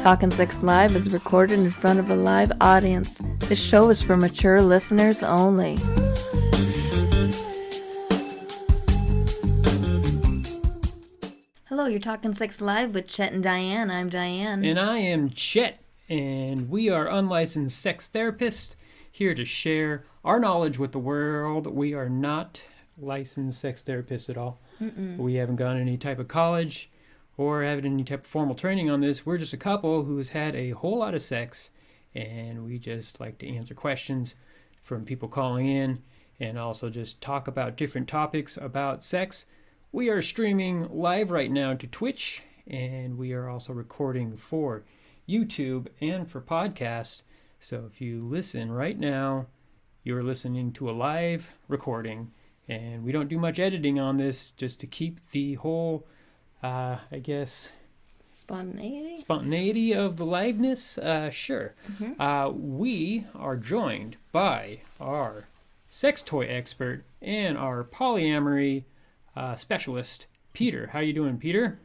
Talkin' Sex Live is recorded in front of a live audience. This show is for mature listeners only. Hello, you're Talkin' Sex Live with Chet and Diane. I'm Diane. And I am Chet, and we are unlicensed sex therapists here to share our knowledge with the world. We are not licensed sex therapists at all. We haven't gone to any type of college or had any type of formal training on this. We're just a couple who's had a whole lot of sex, and we just like to answer questions from people calling in and also just talk about different topics about sex. We are streaming live right now to Twitch, and we are also recording for YouTube and for podcast. So if you listen right now, you're listening to a live recording, and we don't do much editing on this just to keep the whole, spontaneity of the liveness. Sure. We are joined by our sex toy expert and our polyamory specialist, Peter. How you doing, Peter?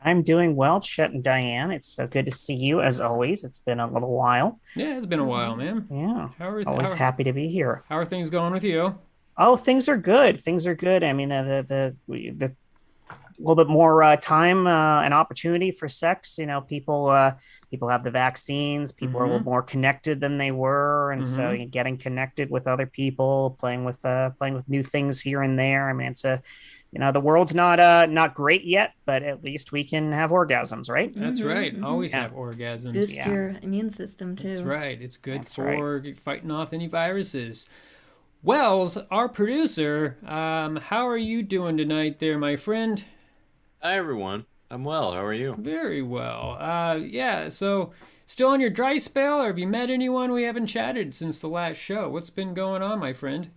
I'm doing well, Chet and Diane. It's so good to see you, as always. It's been a little while. Yeah, it's been a while, man. Yeah, always happy to be here. How are things going with you? Oh, things are good. Things are good. I mean, the little bit more time and opportunity for sex. You know, people have the vaccines. People are a little more connected than they were, and so you're getting connected with other people, playing with new things here and there. I mean, it's the world's not great yet, but at least we can have orgasms, right? That's right. Always have orgasms. Boost your immune system, too. That's right. It's good for fighting off any viruses. Wells, our producer, how are you doing tonight there, my friend? Hi, everyone. I'm well. How are you? Very well. So still on your dry spell, or have you met anyone? We haven't chatted since the last show. What's been going on, my friend?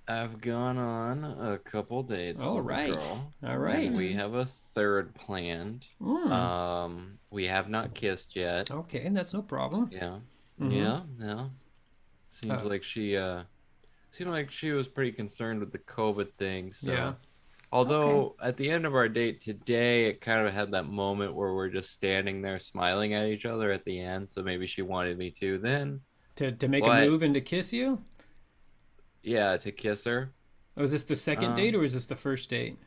I've gone on a couple dates with a girl. All right. And we have a third planned. We have not kissed yet. Okay, that's no problem. Yeah. Yeah. Seems like she was pretty concerned with the COVID thing. So. Yeah. Although at the end of our date today, it kind of had that moment where we're just standing there smiling at each other at the end. So maybe she wanted me to then. To make a move and to kiss you? Yeah, to kiss her. Oh, is this the second date or is this the first date?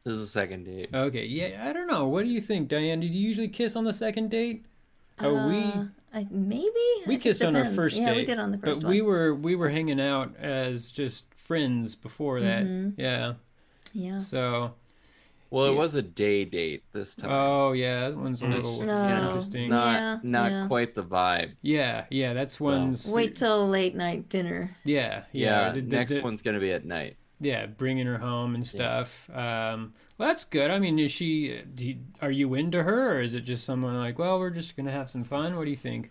This is the second date. Okay, yeah, I don't know. What do you think, Diane? Did you usually kiss on the second date? Maybe. We kissed on our first date. Yeah, we did on the first one. But we were hanging out as just friends before that. Yeah. Yeah. So. Well, it was a day date this time. Oh yeah, that one's a little interesting. Not quite the vibe. Yeah, that's one's. Wait till late night dinner. Yeah. Next one's gonna be at night. Yeah, bringing her home and stuff. Well, that's good. I mean, are you into her, or is it just someone like, well, we're just gonna have some fun? What do you think?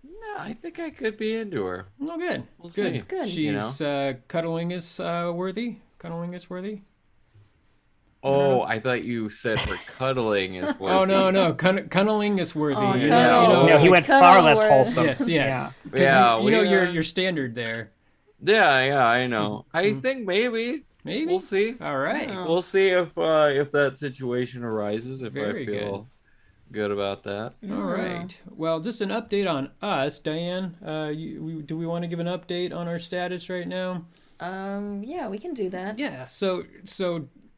No, I think I could be into her. Oh, good. We'll see. It's good. She's cuddling is worthy. Cuddling is worthy. Oh, I thought you said her cuddling is worthy. Oh, no. Cuddling is worthy. No, he went far less wholesome. Yes. Yeah. Your standard there. Yeah, I know. I think maybe. We'll see. All right. We'll see if that situation arises, if Very I feel good about that. All right. Well, just an update on us. Diane, do we want to give an update on our status right now? Yeah, we can do that. Yeah, so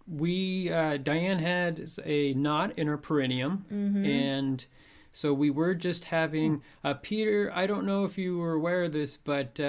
we Diane had a knot in her perineum, and so we were just having Peter. I don't know if you were aware of this, but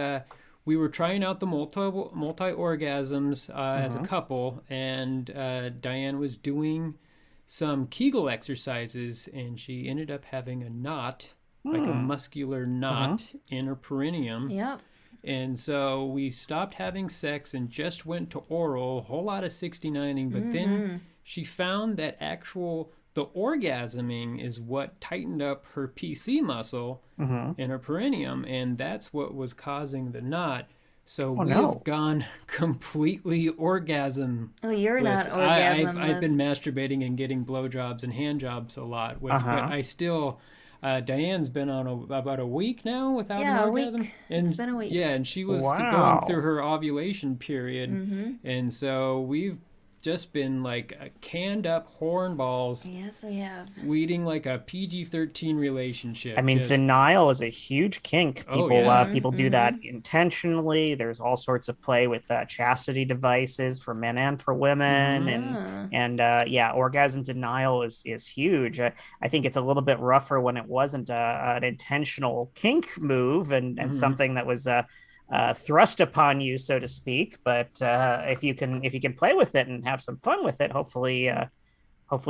we were trying out the multi orgasms as a couple, and Diane was doing some Kegel exercises, and she ended up having a knot, like a muscular knot in her perineum. Yep. And so we stopped having sex and just went to oral, a whole lot of 69ing, but then she found that the orgasming is what tightened up her PC muscle in her perineum, and that's what was causing the knot. So we've gone completely orgasm. Oh, you're not orgasmless. I've been masturbating and getting blowjobs and hand jobs a lot, but I still... Diane's been on about a week now without an orgasm. A week. It's been a week. Yeah, and she was going through her ovulation period, and so we've just been like canned up hornballs Yes, we have. leading like a PG-13 relationship. I mean, Just- denial is a huge kink. Oh, People, yeah. people do that intentionally. There's all sorts of play with chastity devices for men and for women, and yeah, orgasm denial is huge. I think it's a little bit rougher when it wasn't an intentional kink move and something that was thrust upon you, so to speak. But if you can play with it and have some fun with it, hopefully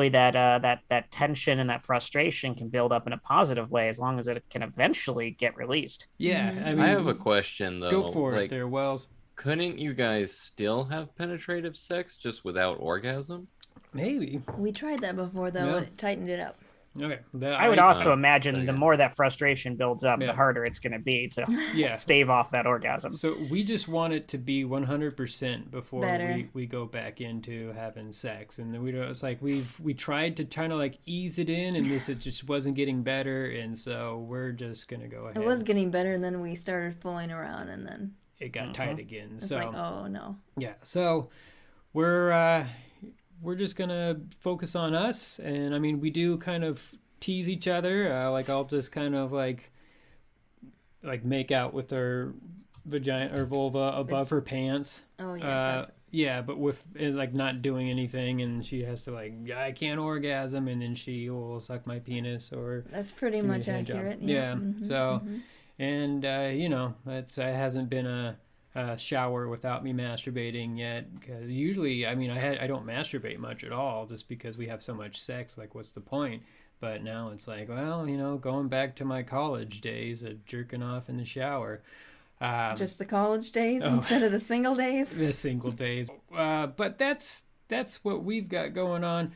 that tension and that frustration can build up in a positive way, as long as it can eventually get released. Yeah, I mean, I have a question though. go for it Like, there, Wells. couldn't you guys still have penetrative sex just without orgasm? Maybe. We tried that before, though. Yeah. It tightened it up. Okay. I would also there imagine you the go. more that frustration builds up, Yeah. the harder it's going to be to Yeah. stave off that orgasm. So we just want it to be 100% before Better. we go back into having sex, and then we don't. It's like we tried to kind of like ease it in, and it just wasn't getting better, and so we're just gonna go ahead. It was getting better, and then we started fooling around, and then It got tight again. it's So like, oh no. yeah, so we're just gonna focus on us, and I mean we do kind of tease each other. Like I'll just kind of like make out with her vagina or vulva above her pants. Oh yes, that's Yeah, but with like not doing anything, and she has to like, I can't orgasm, and then she will suck my penis or that's pretty give me a much hand job. accurate. Yeah. Mhm, So, mhm. and you know, it hasn't been a shower without me masturbating yet, because usually, I mean, I don't masturbate much at all, just because we have so much sex. Like, what's the point? But now it's like, well, you know, going back to my college days of jerking off in the shower. Just the college days oh. instead of the single days. The single days. But that's what we've got going on.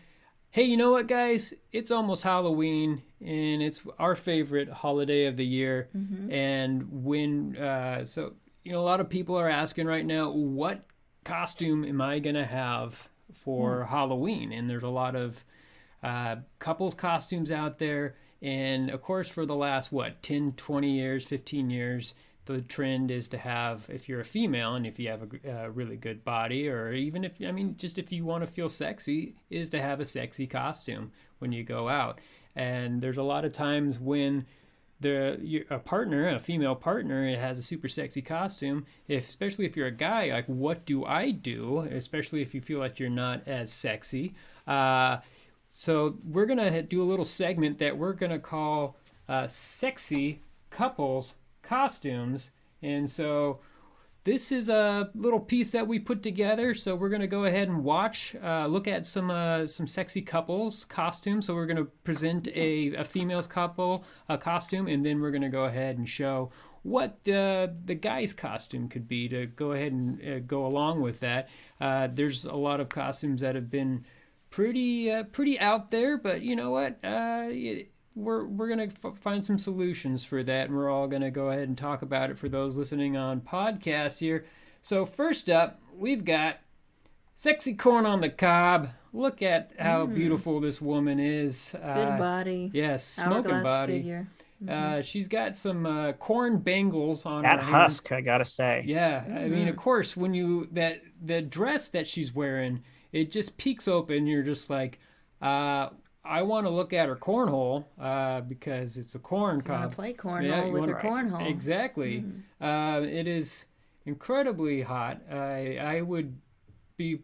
Hey, you know what, guys? It's almost Halloween, and it's our favorite holiday of the year. And when so you know, a lot of people are asking right now, what costume am I gonna have for Halloween? And there's a lot of couples costumes out there, and of course for the last 10 20 years 15 years, the trend is to have, if you're a female and if you have a really good body, or even if, I mean, just if you want to feel sexy, is to have a sexy costume when you go out. And there's a lot of times when a female partner has a super sexy costume, especially if you're a guy, like, what do I do? Especially if you feel like you're not as sexy. So we're going to do a little segment that we're going to call Sexy Couples Costumes. And so this is a little piece that we put together. So we're going to go ahead and look at some sexy couples costumes. So we're going to present a female's couple costume, and then we're going to go ahead and show what the guy's costume could be to go ahead and go along with that. There's a lot of costumes that have been pretty out there, but you know what? We're gonna find some solutions for that, and we're all gonna go ahead and talk about it for those listening on podcast here. So first up, we've got sexy corn on the cob. Look at how beautiful this woman is. Good body. Yes, smoking Hourglass body. figure. She's got some corn bangles on That her husk, hand. I gotta say. Yeah, I mean, of course, when the dress that she's wearing, it just peeks open. You're just like, I want to look at her cornhole because it's a corn You want cob. to play Yeah, cornhole you with her wanna- cornhole. Exactly. It is incredibly hot. I would be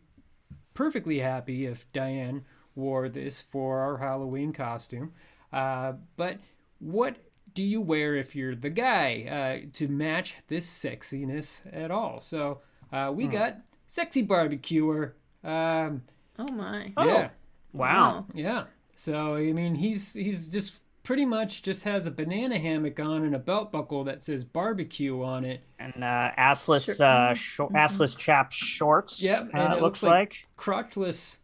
perfectly happy if Diane wore this for our Halloween costume. But what do you wear if you're the guy to match this sexiness at all? So we got sexy barbecuer. Oh my. Yeah. Wow. Yeah. So I mean, he's just pretty much just has a banana hammock on and a belt buckle that says barbecue on it. And assless assless chap shorts. Yep, and It looks like. crotchless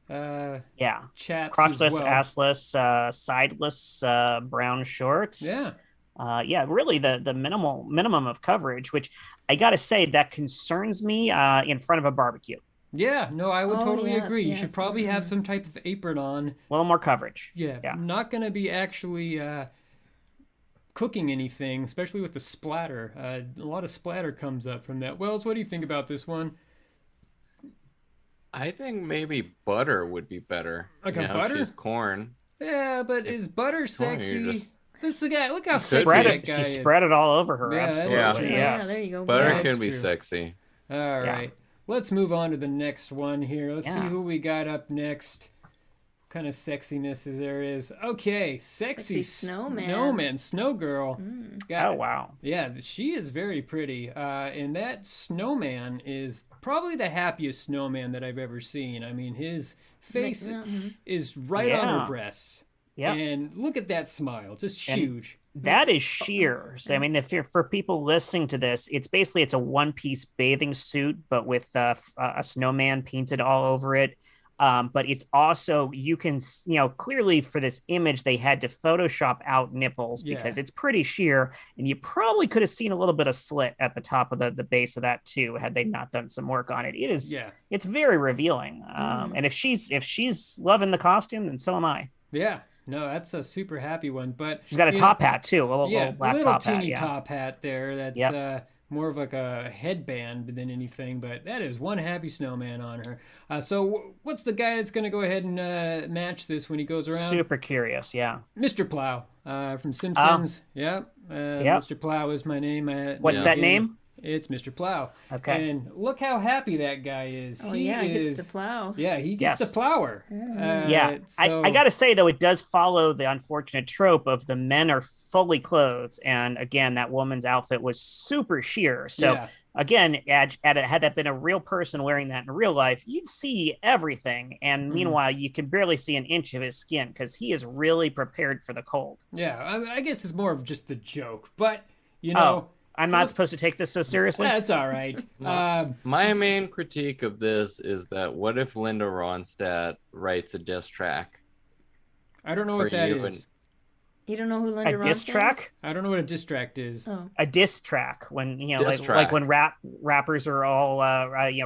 Yeah. chaps Crotchless, as well. assless, sideless brown shorts. Yeah. Yeah, really the minimum of coverage, which I gotta say that concerns me in front of a barbecue. Yeah, no, I would Oh, totally yes, agree. You yes, should probably have some type of apron on. A little more coverage. Yeah, Yeah. not going to be actually cooking anything, especially with the splatter. A lot of splatter comes up from that. Wells, what do you think about this one? I think maybe butter would be better. Like a You know, butter? She's corn. Yeah, but is butter Corn, sexy? you're just- This is the guy. Look how You sexy could Spread be. that it. guy She is. spread it all over her. Yeah, that is Absolutely. true. Yes. Yeah, there you go. Butter Yeah, can that's be true. sexy. All right. Let's move on to the next one here. Let's see Yeah. who we got up next. What kind of sexiness is there is? Okay, sexy snowman. snow girl. Oh wow. Yeah, she is very pretty. And that snowman is probably the happiest snowman that I've ever seen. I mean, his face is right on her Yeah. breasts. Yeah. And look at that smile, just And huge. That is sheer. So, I mean, if you're, for people listening to this, it's basically it's a one-piece bathing suit, but with a snowman painted all over it. But it's also you can clearly for this image they had to Photoshop out nipples because it's pretty sheer, and you probably could have seen a little bit of slit at the top of the base of that too had they not done some work on it. It's very revealing. And if she's loving the costume, then so am I. Yeah. No, that's a super happy one. But She's got a top hat too, a little black little top hat. teeny Yeah. top hat there. That's more of like a headband than anything. But that is one happy snowman on her. So what's the guy that's going to go ahead and match this when he goes around? Super curious. Yeah. Mr. Plow from Simpsons. Yep. Mr. Plow is my name. What's that name? It's Mr. Plow. Okay. And look how happy that guy is. Oh, he gets to plow. Yeah, he gets to plow her. Yeah. So... I got to say, though, it does follow the unfortunate trope of the men are fully clothed. And again, that woman's outfit was super sheer. So again, had that been a real person wearing that in real life, you'd see everything. And meanwhile, you can barely see an inch of his skin because he is really prepared for the cold. Yeah, I guess it's more of just a joke. But, you know... I'm not supposed to take this so seriously? That's all right. My main critique of this is that what if Linda Ronstadt writes a diss track? I don't know what that is. You don't know who Linda Ronstadt is? A diss track? I don't know what a diss track is. Oh. A diss track when like when rappers are all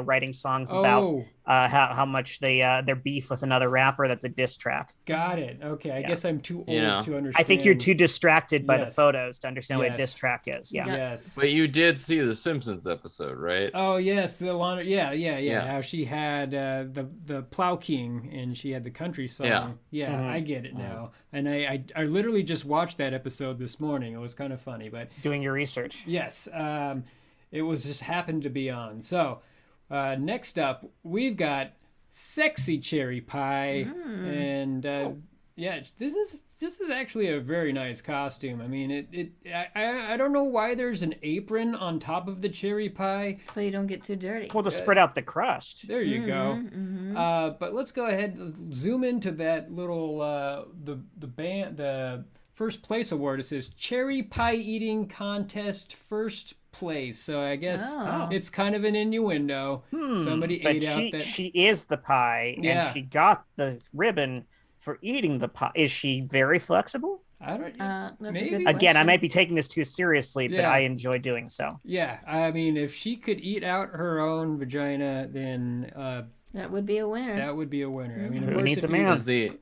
writing songs about how much their beef with another rapper. That's a diss track. Got it. Okay, I guess I'm too old to understand. I think you're too distracted by the photos to understand what a diss track is. Yeah. Yes. But you did see the Simpsons episode, right? Oh yes, the laundry. Yeah. How she had the Plow King and she had the country song. Yeah, I get it now. And I literally just watched that episode this morning. It was kind of funny, but doing your research. Yes, it was just happened to be on. So next up, we've got Sexy Cherry Pie, and this is actually a very nice costume. I mean, I don't know why there's an apron on top of the cherry pie, so you don't get too dirty. Well, to spread out the crust. There you go. But let's go ahead and zoom into that little the first place award. It says Cherry Pie Eating Contest First Place. So I guess it's kind of an innuendo. Somebody ate out that she is the pie, and she got the ribbon for eating the pie. Is she very flexible? I don't. Maybe. Again, I might be taking this too seriously, but I enjoy doing so. Yeah, I mean, if she could eat out her own vagina, then that would be a winner. That would be a winner. I mean, who needs a man?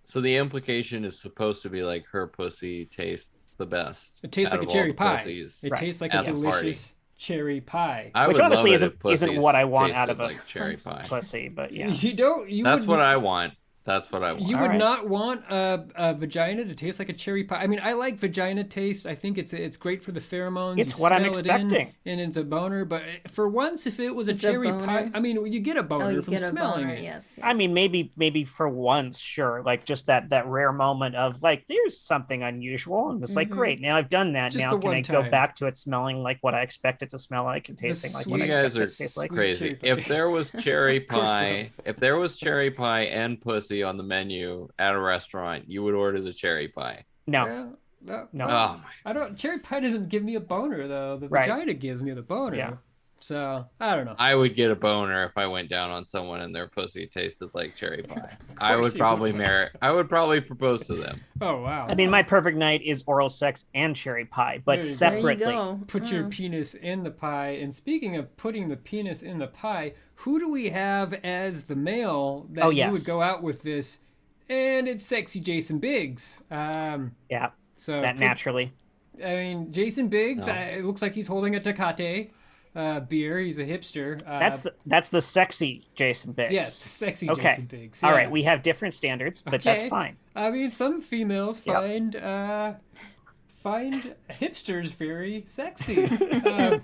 So the implication is supposed to be like her pussy tastes the best. It tastes like a cherry pie. It tastes like a delicious cherry pie. Which honestly isn't what I want out of a cherry pie pussy, but yeah. That's what I want. That's what I want. You would not want a vagina to taste like a cherry pie. I mean, I like vagina taste. I think it's great for the pheromones. It's what I'm expecting. And it's a boner. But for once, if it was a cherry pie, I mean, you get a boner from smelling it. Yes. I mean, maybe for once, sure. Like just that rare moment of like, there's something unusual. And it's like, great, now I've done that. Just now can I go back to it smelling like what I expect it to smell like and tasting like what I expect it to taste like? You guys are crazy. If there was cherry pie, and pussy on the menu at a restaurant, you would order the cherry pie. No. I don't. Cherry pie doesn't give me a boner though. The vagina gives me the boner. Yeah. So I don't know. I would get a boner if I went down on someone and their pussy tasted like cherry pie. I would probably propose to them. Oh wow. I mean, my perfect night is oral sex and cherry pie, but separately. There you go. Put your penis in the pie. And speaking of putting the penis in the pie, who do we have as the male that you would go out with this? And it's sexy Jason Biggs. So that naturally. I mean, Jason Biggs. It looks like he's holding a Tecate. beer. He's a hipster. That's the sexy Jason Biggs. Yes, the sexy Okay. Jason Biggs. All yeah. right, we have different standards, but that's Okay. fine. I mean, some females Yep. find hipsters very sexy.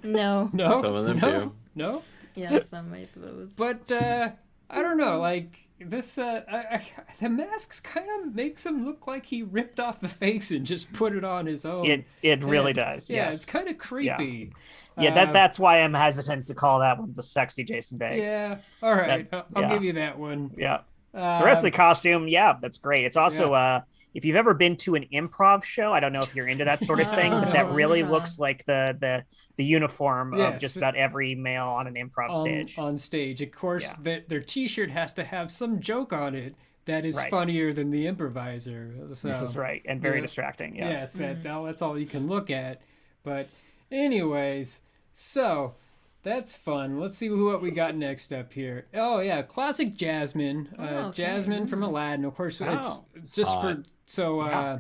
No. No, Some of them no, do. no. Yes, some I suppose. But I don't know. Like this, the masks kind of makes him look like he ripped off the face and just put it on his own. It really Yeah. does. Yeah, Yes. it's kind of creepy. Yeah, that's why I'm hesitant to call that one the sexy Jason Biggs. Yeah. All right. I'll yeah. give you that one. Yeah. The rest of the costume, yeah, that's great. It's also if you've ever been to an improv show, I don't know if you're into that sort of thing, but that really looks like the uniform of Yes. just about every male on an improv stage. On stage, of course, their T-shirt has to have some joke on it that is Right. funnier than the improviser. So, This is right, and very distracting. Yes. that's all you can look at. But anyways, so that's fun. Let's see what we got next up here. Oh yeah, classic Jasmine. okay. Jasmine from Aladdin. Of course, it's Oh. just for so Yeah.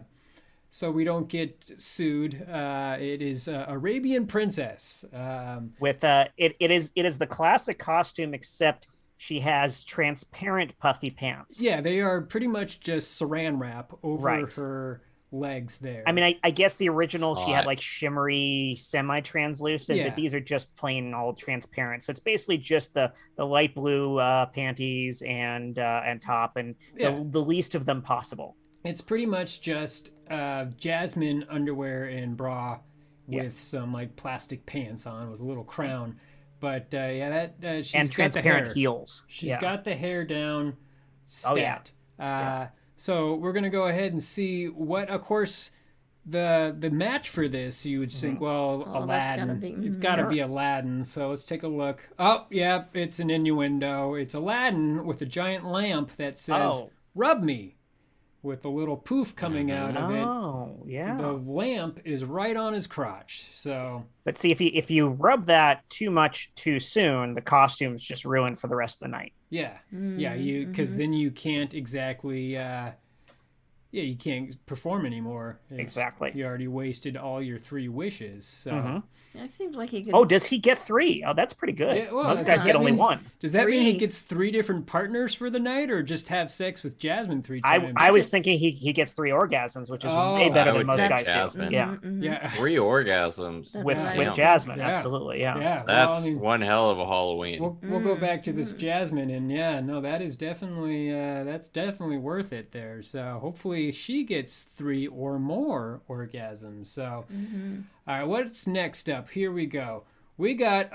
so we don't get sued. It is Arabian Princess. With it is the classic costume, except she has transparent puffy pants. Yeah, they are pretty much just saran wrap over Right. her legs there. I mean, I guess the original she had Hot. like shimmery, semi-translucent, Yeah. but these are just plain all transparent. So it's basically just the light blue panties and top, and Yeah. the least of them possible. It's pretty much just Jasmine underwear and bra with some like plastic pants on with a little crown. But she's And got the transparent hair. heels. She's Yeah. got the hair down. Oh, yeah. Stat. So we're gonna go ahead and see what, of course, the match for this. You would think, well, Oh, that's gotta Aladdin. be- It's got to be Aladdin. So let's take a look. Oh, yeah, it's an innuendo. It's Aladdin with a giant lamp that says Oh. "Rub me," with a little poof coming out of it. Oh, yeah. The lamp is right on his crotch. So But see, if you rub that too much too soon, the costume's just ruined for the rest of the night. yeah, because then you can't exactly. You can't perform anymore. Exactly. You already wasted all your 3 wishes. So That seems like he could. Oh, does he get 3? Oh, that's pretty good. Yeah, well, Most does guys that get only mean- 1. does that mean he 3? gets 3 different partners for the night, or just have sex with Jasmine 3 I times? was thinking he gets 3 orgasms, which is Oh, way better I than would most take guys Jasmine. do. Yeah, Yeah. 3 orgasms. That's with what I with would Jasmine, Yeah. absolutely. Yeah. Yeah. That's well, I mean, one hell of a Halloween. we'll go back to this Jasmine, and that is definitely that's definitely worth it there. So hopefully she gets 3 or more orgasms. So all right, what's next up? Here we go. We got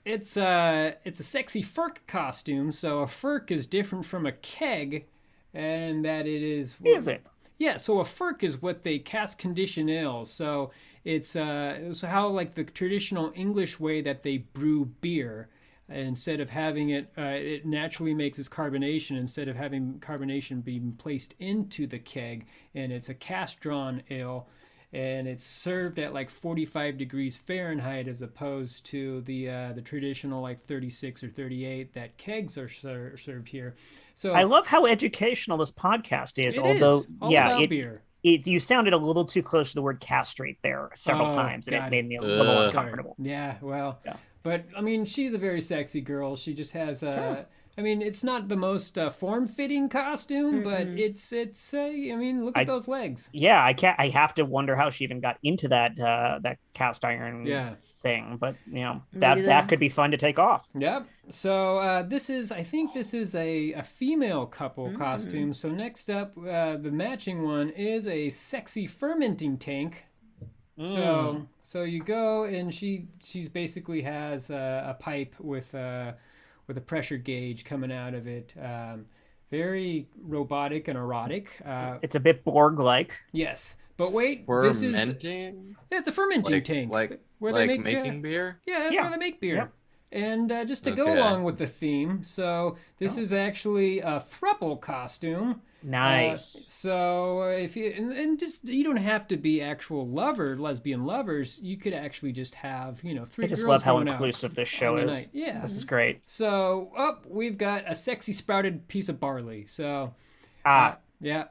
it's a sexy furk costume. So a furk is different from a keg, and that it is. Is it? Yeah, so a furk is what they cask condition ales. So it's how like the traditional English way that they brew beer. Instead of having it naturally makes its carbonation instead of having carbonation being placed into the keg, and it's a cask-drawn ale, and it's served at like 45 degrees Fahrenheit as opposed to the traditional like 36 or 38 that kegs are served here. So I love how educational this podcast is. it although, is all yeah, about beer. you sounded a little too close to the word castrate there several Oh, times, and it got made it. me a little Sorry. uncomfortable. Yeah, well, Yeah. but I mean, she's a very sexy girl. She just has a. I mean, it's not the most form-fitting costume, but it's. I mean, look at those legs. Yeah, I have to wonder how she even got into that cast iron Yeah. thing, but Maybe that could be fun to take off. Yep. So I think this is a female couple costume. So next up, the matching one is a sexy fermenting tank. So you go, and she's basically has a pipe with a pressure gauge coming out of it. Very robotic and erotic. It's a bit Borg-like. Yes, but wait, this is Fermenting? it's a fermenting tank where they make making beer? Yeah, that's Yeah. where they make beer. Yep. And just to go Okay. along with the theme, so this is actually a throuple costume. Nice. So if you and just you don't have to be actual lesbian lovers. You could actually just have 3 I just girls love how going out inclusive this show on the is. night. Yeah. This is great. So we've got a sexy sprouted piece of barley. So Ah, yeah.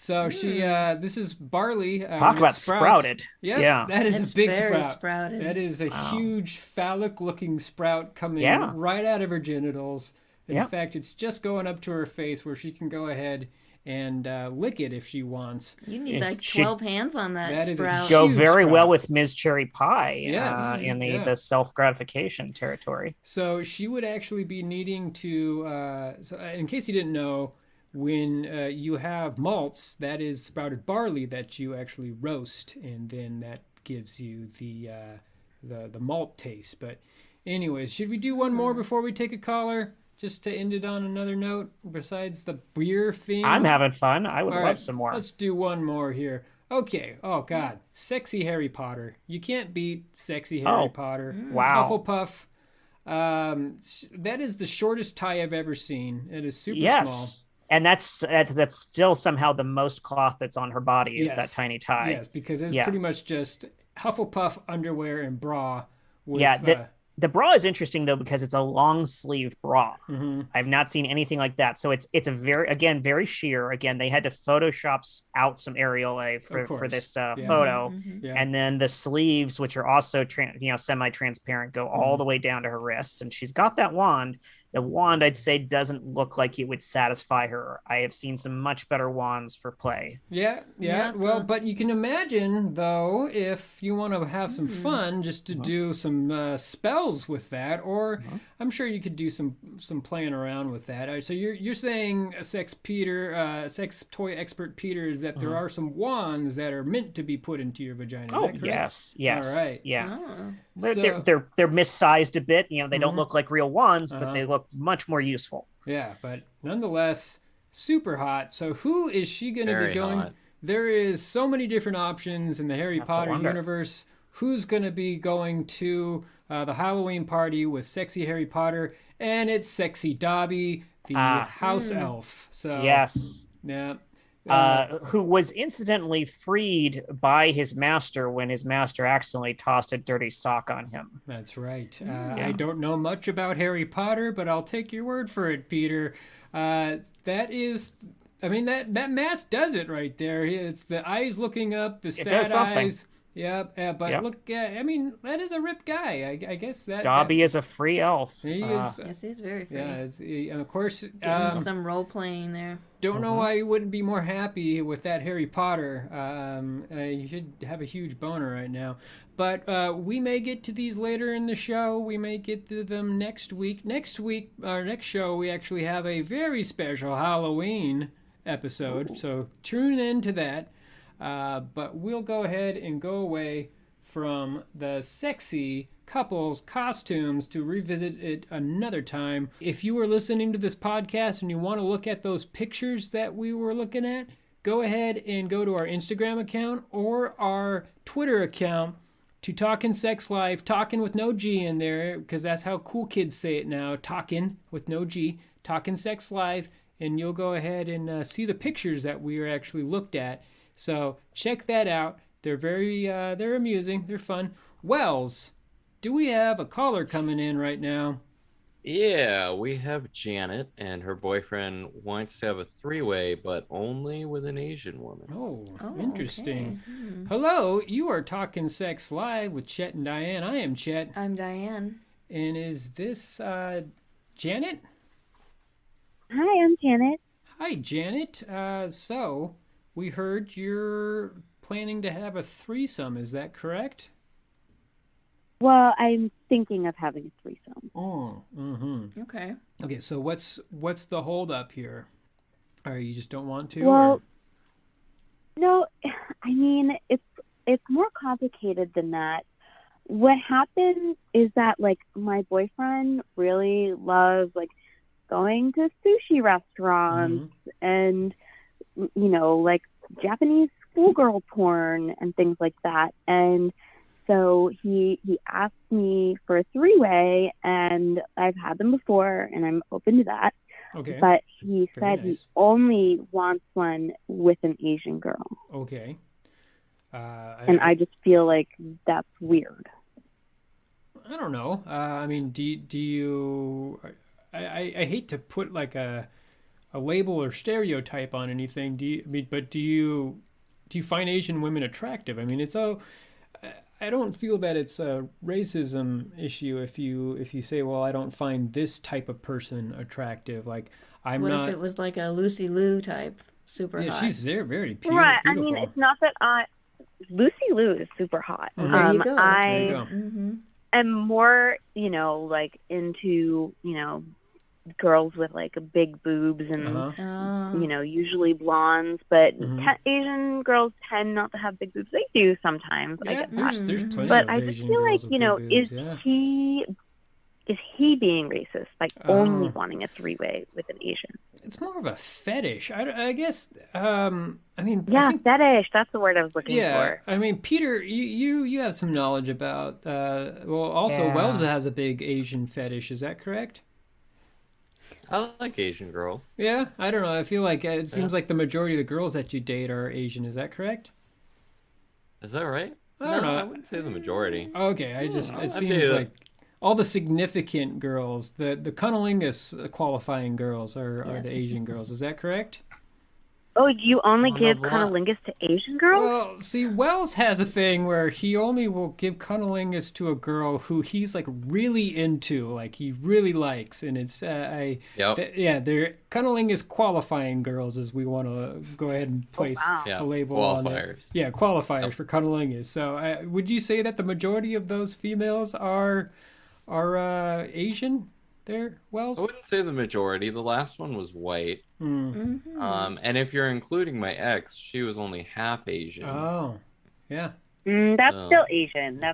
So she, this is barley. Talk it about sprouts. sprouted. Yep, Yeah. that is It's a big very sprout. sprouted. That is a Wow. huge phallic-looking sprout coming Yeah. right out of her genitals. In Yeah. fact, it's just going up to her face where she can go ahead and lick it if she wants. You need It like should 12 hands on that, That is a sprout. Go Huge very well sprout. with Ms. Cherry Pie Yes. in Yeah. the self-gratification territory. So she would actually be needing to, so in case you didn't know, when you have malts, that is sprouted barley that you actually roast, and then that gives you the malt taste. But anyways, should we do one more before we take a caller? Just to end it on another note, besides the beer theme? I'm having fun. I would All love right, some more. Let's do one more here. Okay. Oh, God. Sexy Harry Potter. You can't beat Sexy Harry Oh, Potter. wow. Hufflepuff. That is the shortest tie I've ever seen. It is super Yes. small. And that's still somehow the most cloth that's on her body is that Yes. tiny tie. Yes, because it's Yeah. pretty much just Hufflepuff underwear and bra. With, Yeah, the bra is interesting though because it's a long sleeve bra. mhm. I've not seen anything like that. So it's a very sheer. Again, they had to Photoshop out some areola for course. this Yeah. photo. Yeah. And then the sleeves, which are also semi-transparent, go all Mm-hmm. the way down to her wrists. And she's got that wand. The wand, I'd say, doesn't look like it would satisfy her. I have seen some much better wands for play. Yeah. Yeah, Well, so- but you can imagine, though, if you want to have some fun, just to do some spells with that, or I'm sure you could do some playing around with that. So you're saying, sex toy expert Peter, is that there are some wands that are meant to be put into your vagina. Is that correct? yes. All right. Yeah. Oh. They're missized a bit. They don't look like real wands, but Uh-huh. they look much more useful. Yeah, but nonetheless, super hot. So who is she going to be Very going? hot. There is so many different options in the Harry Have to Potter wonder. universe. Who's going to be going to the Halloween party with sexy Harry Potter? And it's sexy Dobby, the house elf. So Yes. yeah. Who was incidentally freed by his master when his master accidentally tossed a dirty sock on him. That's right. I don't know much about Harry Potter, but I'll take your word for it, Peter. That mask does it right there. It's the eyes looking up, the sad does something. eyes. Yep. But Yep. look, that is a ripped guy. I guess that Dobby is a free elf. He is. Yes, he's very free. Yeah. And of course, Getting some role playing there. don't know why you wouldn't be more happy with that Harry Potter. You should have a huge boner right now. But we may get to these later in the show. We may get to them next week. Our next show, we actually have a very special Halloween episode. So tune in to that. But we'll go ahead and go away from the sexy couples costumes to revisit it another time. If you were listening to this podcast and you want to look at those pictures that we were looking at, go ahead and go to our Instagram account or our Twitter account to Talkin' Sex Live, talking with no G in there, because that's how cool kids say it now, talking with no G, Talkin' Sex Live, and you'll go ahead and see the pictures that we are actually looked at. So check that out. They're they're amusing. They're fun. Wells, do we have a caller coming in right now? Yeah, we have Janet, and her boyfriend wants to have a three-way, but only with an Asian woman. Oh, Oh, interesting. okay. Hello, you are Talking Sex Live with Chet and Diane. I am Chet. I'm Diane. And is this Janet? Hi, I'm Janet. Hi, Janet. So we heard you're planning to have a threesome. Is that correct? Well, I'm thinking of having a threesome. Oh, mm-hmm. Okay. Okay, so what's the holdup here? Or you just don't want to? Well, or? no, I mean it's more complicated than that. What happened is that like my boyfriend really loves like going to sushi restaurants and like Japanese schoolgirl porn and things like that. And so he asked me for a three-way, and I've had them before, and I'm open to that. Okay. But he Very said nice. he only wants one with an Asian girl. Okay. And I just feel like that's weird. I don't know. I mean, do you? I hate to put like a a label or stereotype on anything. Do you find Asian women attractive? I mean, I don't feel that it's a racism issue if you say, well, I don't find this type of person attractive. Like What if it was like a Lucy Liu type, super hot? She's very beautiful. Right. I mean, it's not that Lucy Liu is super hot. There you go. There you go. Mm-hmm. am more, like into, girls with like big boobs and usually blondes, but Asian girls tend not to have big boobs. They do sometimes. Yeah, I get that. there's plenty But of I just Asian feel like, girls with big boobs, is he being racist, like only wanting a three-way with an Asian? It's more of a fetish, I guess. Fetish. That's the word I was looking for. I mean, Peter, you have some knowledge about. Wells has a big Asian fetish. Is that correct? I like Asian girls. Yeah, I don't know. I feel like it seems like the majority of the girls that you date are Asian. Is that correct? Is that right? I don't know. I wouldn't say the majority. Okay, it seems like all the significant girls, the cunnilingus qualifying girls are the Asian girls. Is that correct? Oh, you only give cunnilingus to Asian girls? Well, see, Wells has a thing where he only will give cunnilingus to a girl who he's like really into, like he really likes, and it's they're cunnilingus qualifying girls, as we want to go ahead and place a label on it. Yeah, qualifiers for cunnilingus. So, would you say that the majority of those females are Asian? There, Wells? I wouldn't say the majority. The last one was white. And if you're including my ex, she was only half Asian. Oh, yeah. That's still Asian.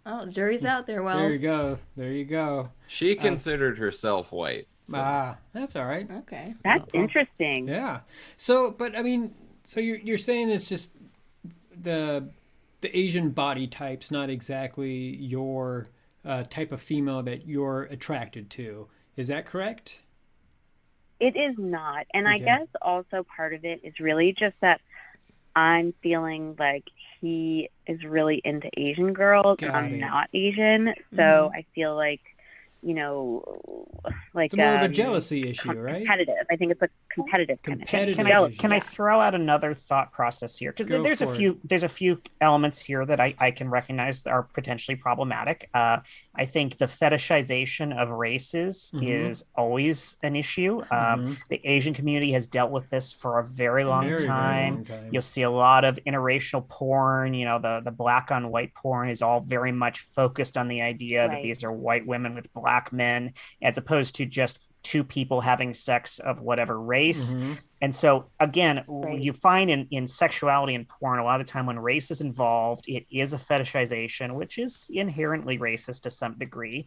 Oh, jury's out there, Wells. There you go. She considered herself white. So. That's all right. Okay. That's interesting. Yeah. So, but I mean, so you're saying it's just the Asian body type's not exactly your type of female that you're attracted to. Is that correct? It is not. And I guess also part of it is really just that I'm feeling like he is really into Asian girls and I'm not Asian. So I feel like, it's more of a jealousy issue, right? Competitive. I think it's a competitive kind of thing. Can I throw out another thought process here? Because there's a few elements here that I can recognize that are potentially problematic. I think the fetishization of races is always an issue. The Asian community has dealt with this for a very long time. You'll see a lot of interracial porn. The black on white porn is all very much focused on the idea that these are white women with black men, as opposed to just two people having sex of whatever race. And so again, you find in sexuality and porn, a lot of the time when race is involved, it is a fetishization, which is inherently racist to some degree.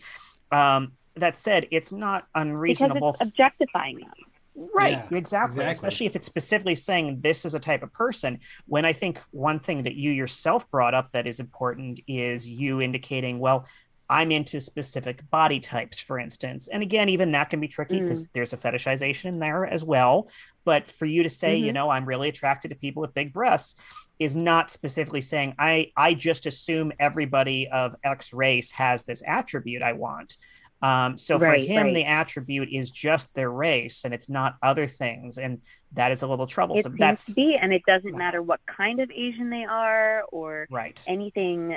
That said, it's not unreasonable. Because it's objectifying them. Right, yeah, exactly. Especially if it's specifically saying this is a type of person. When I think one thing that you yourself brought up that is important is you indicating, well, I'm into specific body types, for instance. And again, even that can be tricky because there's a fetishization there as well. But for you to say, I'm really attracted to people with big breasts is not specifically saying, I just assume everybody of X race has this attribute I want. So for him, the attribute is just their race and it's not other things. And that is a little troublesome. It seems to be, and it doesn't matter what kind of Asian they are or anything,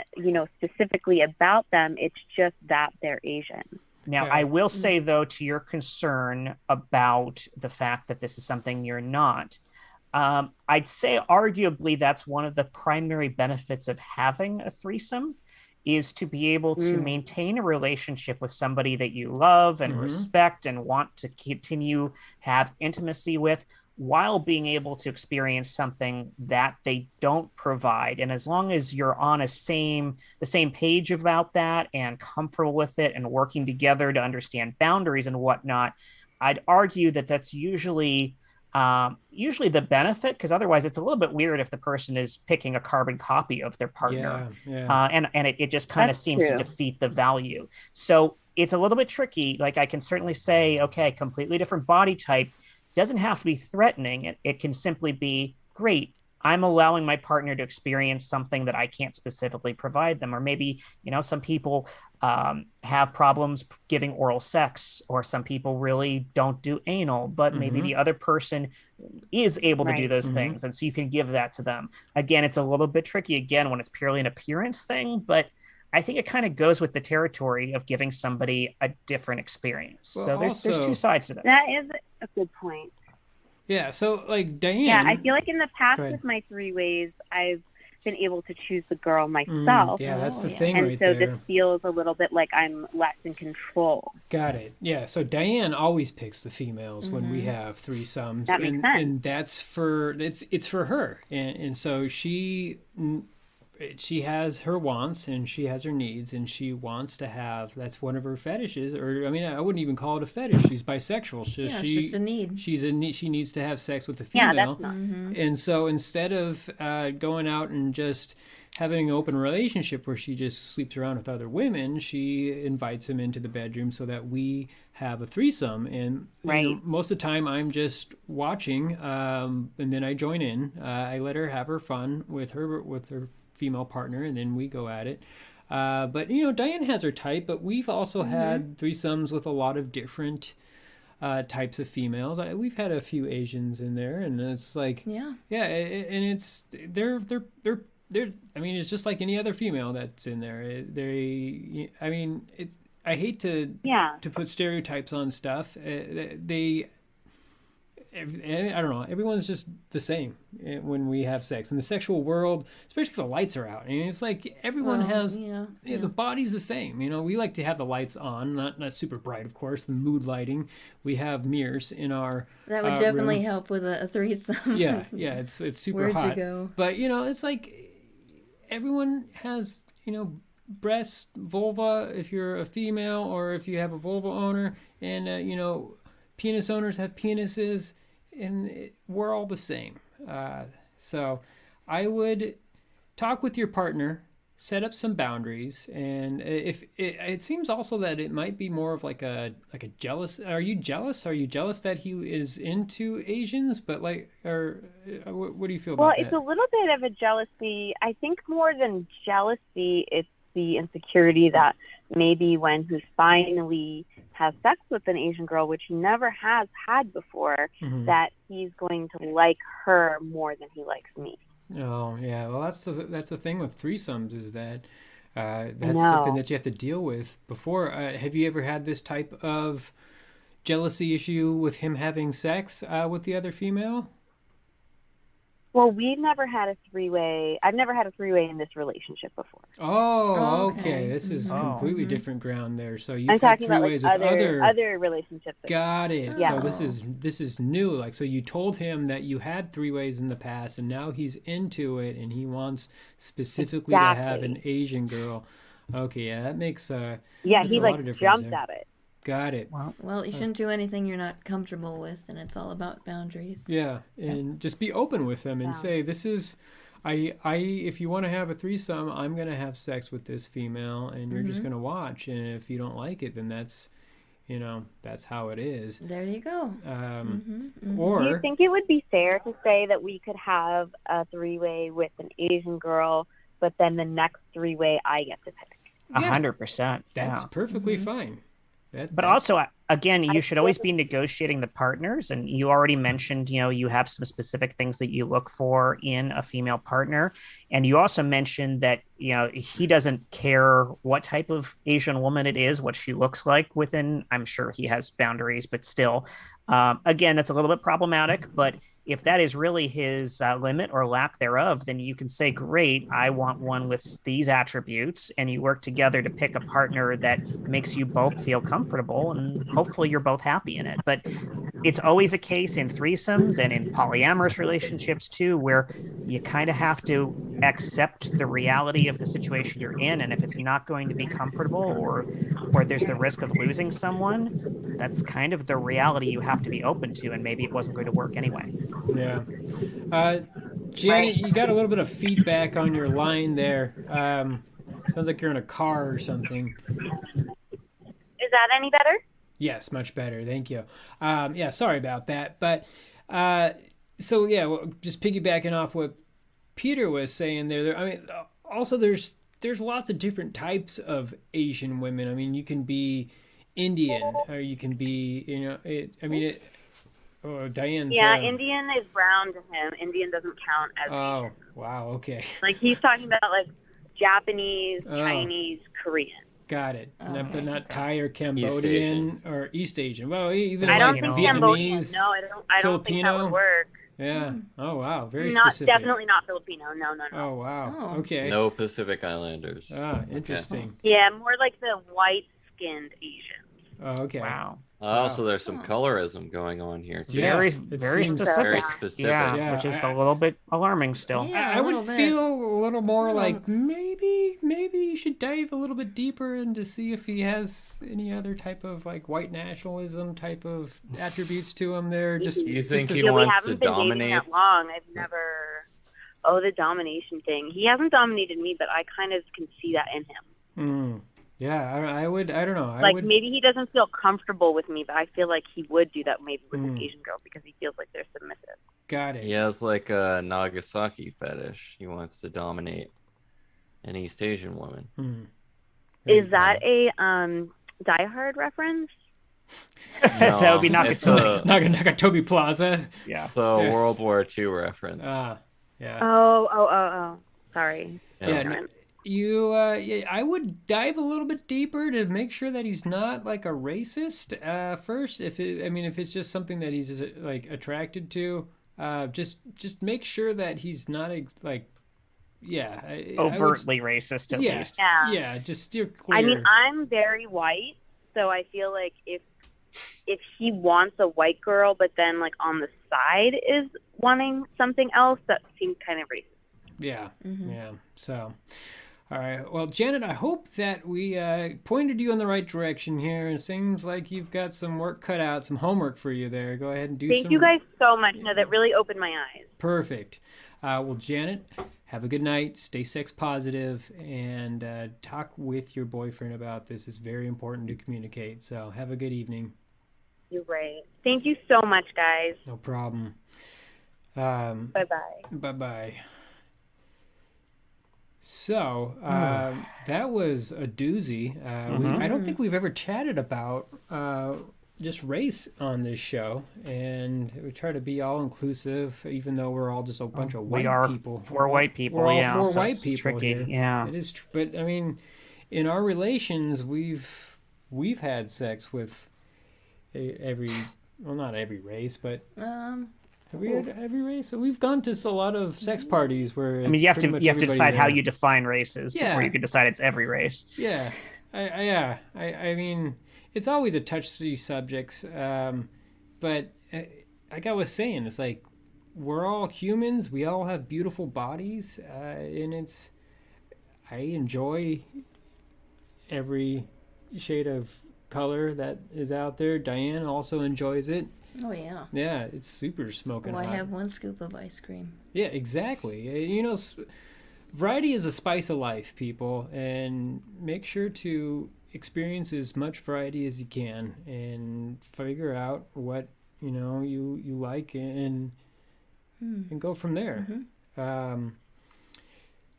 specifically about them. It's just that they're Asian. Now, I will say, though, to your concern about the fact that this is something you're not, I'd say arguably that's one of the primary benefits of having a threesome is to be able to maintain a relationship with somebody that you love and respect and want to continue have intimacy with, while being able to experience something that they don't provide. And as long as you're on the same page about that and comfortable with it and working together to understand boundaries and whatnot, I'd argue that that's usually the benefit, because otherwise it's a little bit weird if the person is picking a carbon copy of their partner. And it just kind of seems to defeat the value. So it's a little bit tricky. Like I can certainly say, okay, completely different body type doesn't have to be threatening. It can simply be great. I'm allowing my partner to experience something that I can't specifically provide them. Or maybe, some people have problems giving oral sex, or some people really don't do anal, but maybe the other person is able to do those things. And so you can give that to them. Again, it's a little bit tricky again when it's purely an appearance thing, but I think it kind of goes with the territory of giving somebody a different experience. Well, so there's two sides to this. That is a good point. Yeah, so like Diane. Yeah, I feel like in the past with my 3-ways, I've been able to choose the girl myself. Yeah, that's the thing and right so there. this feels a little bit like I'm less in control. Got it. Yeah, so Diane always picks the females when we have threesomes. That makes sense. And that's it's for her. And so she has her wants and she has her needs, and she wants to have, that's one of her fetishes. Or I mean, I wouldn't even call it a fetish. She's bisexual. It's just a need. She needs to have sex with a female. Yeah, that's not. And so instead of going out and just having an open relationship where she just sleeps around with other women, she invites him into the bedroom so that we have a threesome. And most of the time I'm just watching, and then I join in. I let her have her fun with her female partner, and then we go at it. But Diane has her type, but we've also had threesomes with a lot of different types of females. We've had a few Asians in there, and it's like and it's they're I mean, it's just like any other female that's in there. I hate to put stereotypes on stuff. I don't know. Everyone's just the same when we have sex. In the sexual world, especially if the lights are out, it's like everyone has the body's the same. We like to have the lights on, not super bright, of course. The mood lighting. We have mirrors in our that would definitely room. help with a threesome. Yeah, it's super Where'd hot. you go? But it's like everyone has breast, vulva. If you're a female, or if you have a vulva owner, and penis owners have penises. And we're all the same. So I would talk with your partner, set up some boundaries, and if it seems also that it might be more of like a jealous. Are you jealous? Are you jealous that he is into Asians? But what do you feel about that? Well, it's a little bit of a jealousy. I think more than jealousy, it's the insecurity that maybe when he finally has sex with an Asian girl, which he never has had before, that he's going to like her more than he likes me. Oh yeah, well that's the thing with threesomes, is that that's something that you have to deal with before. Have you ever had this type of jealousy issue with him having sex with the other female? Well, we've never had a 3-way. I've never had a 3-way in this relationship before. Oh, okay. This is completely different ground there. So you've I'm had talking about 3-ways like with other relationships. Got it. Yeah. So this is new. Like, so you told him that you had 3-ways in the past, and now he's into it, and he wants specifically to have an Asian girl. Okay, yeah, that makes he like jumped at it. Got it. Well, you shouldn't do anything you're not comfortable with, and it's all about boundaries. Yeah, and just be open with them and say, this is, if you want to have a threesome, I'm going to have sex with this female, and you're just going to watch. And if you don't like it, then that's how it is. There you go. Or do you think it would be fair to say that we could have a 3-way with an Asian girl, but then the next 3-way I get to pick? 100%. That's perfectly fine. But also, again, you should always be negotiating the partners. And you already mentioned, you have some specific things that you look for in a female partner. And you also mentioned that, he doesn't care what type of Asian woman it is, what she looks like within. I'm sure he has boundaries, but still, again, that's a little bit problematic. But if that is really his limit or lack thereof, then you can say, great, I want one with these attributes, and you work together to pick a partner that makes you both feel comfortable, and hopefully you're both happy in it. But it's always a case in threesomes and in polyamorous relationships too, where you kind of have to accept the reality of the situation you're in. And if it's not going to be comfortable, or there's the risk of losing someone, that's kind of the reality you have to be open to. And maybe it wasn't going to work anyway. Yeah. Janet, you got a little bit of feedback on your line there. Sounds like you're in a car or something. Is that any better? Yes, much better. Thank you. Sorry about that. But just piggybacking off what Peter was saying there, I mean, also there's lots of different types of Asian women. I mean, you can be Indian, or you can be, Diane's. Yeah, Indian is brown to him. Indian doesn't count as Oh, Asian. wow. Okay. Like he's talking about like Japanese, Chinese, Korean. Got it. Okay. But not Thai or Cambodian Asian. or East Asian. Well, even I don't like think Vietnamese. Cambodian. No, I don't think that Filipino? would work. Yeah. Oh, wow. Very Not specific. definitely not Filipino. No. Oh, wow. Oh. Okay. No Pacific Islanders. Interesting. Yeah, more like the white-skinned Asians. Oh, okay. Wow. Also, there's some colorism going on here too. Yeah, Very, it very seems- specific. Very specific. Yeah, which is a little bit alarming still. Yeah. I a would little bit. feel a little more Well, like maybe you should dive a little bit deeper and to see if he has any other type of like white nationalism type of attributes to him there. Just You think just he a- Yeah, we wants haven't to been dating dominate? that long. I've never. Oh, the domination thing. He hasn't dominated me, but I kind of can see that in him. Yeah, I don't know. Like maybe he doesn't feel comfortable with me, but I feel like he would do that maybe with an Asian girl because he feels like they're submissive. Got it. He has like a Nagasaki fetish. He wants to dominate an East Asian woman. Is that a Die Hard reference? That would be it's Nakatomi. Nakatomi Plaza. Yeah. It's a World War II reference. Yeah. Oh. Sorry. Yeah. I would dive a little bit deeper to make sure that he's not like a racist. First, if it's just something that he's like attracted to, just make sure that he's not Overtly racist, at least. Yeah, just steer clear. I mean, I'm very white, so I feel like if he wants a white girl, but then like on the side is wanting something else, that seems kind of racist. Yeah. So, all right. Well, Janet, I hope that we pointed you in the right direction here. It seems like you've got some work cut out, some homework for you there. Go ahead and do Thank you guys so much. No, that really opened my eyes. Perfect. Well, Janet, have a good night. Stay sex positive and talk with your boyfriend about this. It's very important to communicate. So have a good evening. You're right. Thank you so much, guys. No problem. Bye-bye. Bye-bye. So that was a doozy. I don't think we've ever chatted about just race on this show, and we try to be all inclusive, even though we're all just a bunch of white people. We're white people. We're all yeah, four so white it's people tricky. here. Yeah, it is. But I mean, in our relations, we've had sex with not every race, but. Have we had every race? So we've gone to a lot of sex parties where I mean, you have to everybody decide how there. you define races before you can decide it's every race. Yeah, I mean, it's always a touchy subject, but like I was saying, it's like we're all humans. We all have beautiful bodies, and I enjoy every shade of color that is out there. Diane also enjoys it. Oh, yeah. Yeah, it's super smoking Well, I hot. have one scoop of ice cream. Yeah, exactly. You know, variety is a spice of life, people, and make sure to experience as much variety as you can and figure out what, you like and go from there.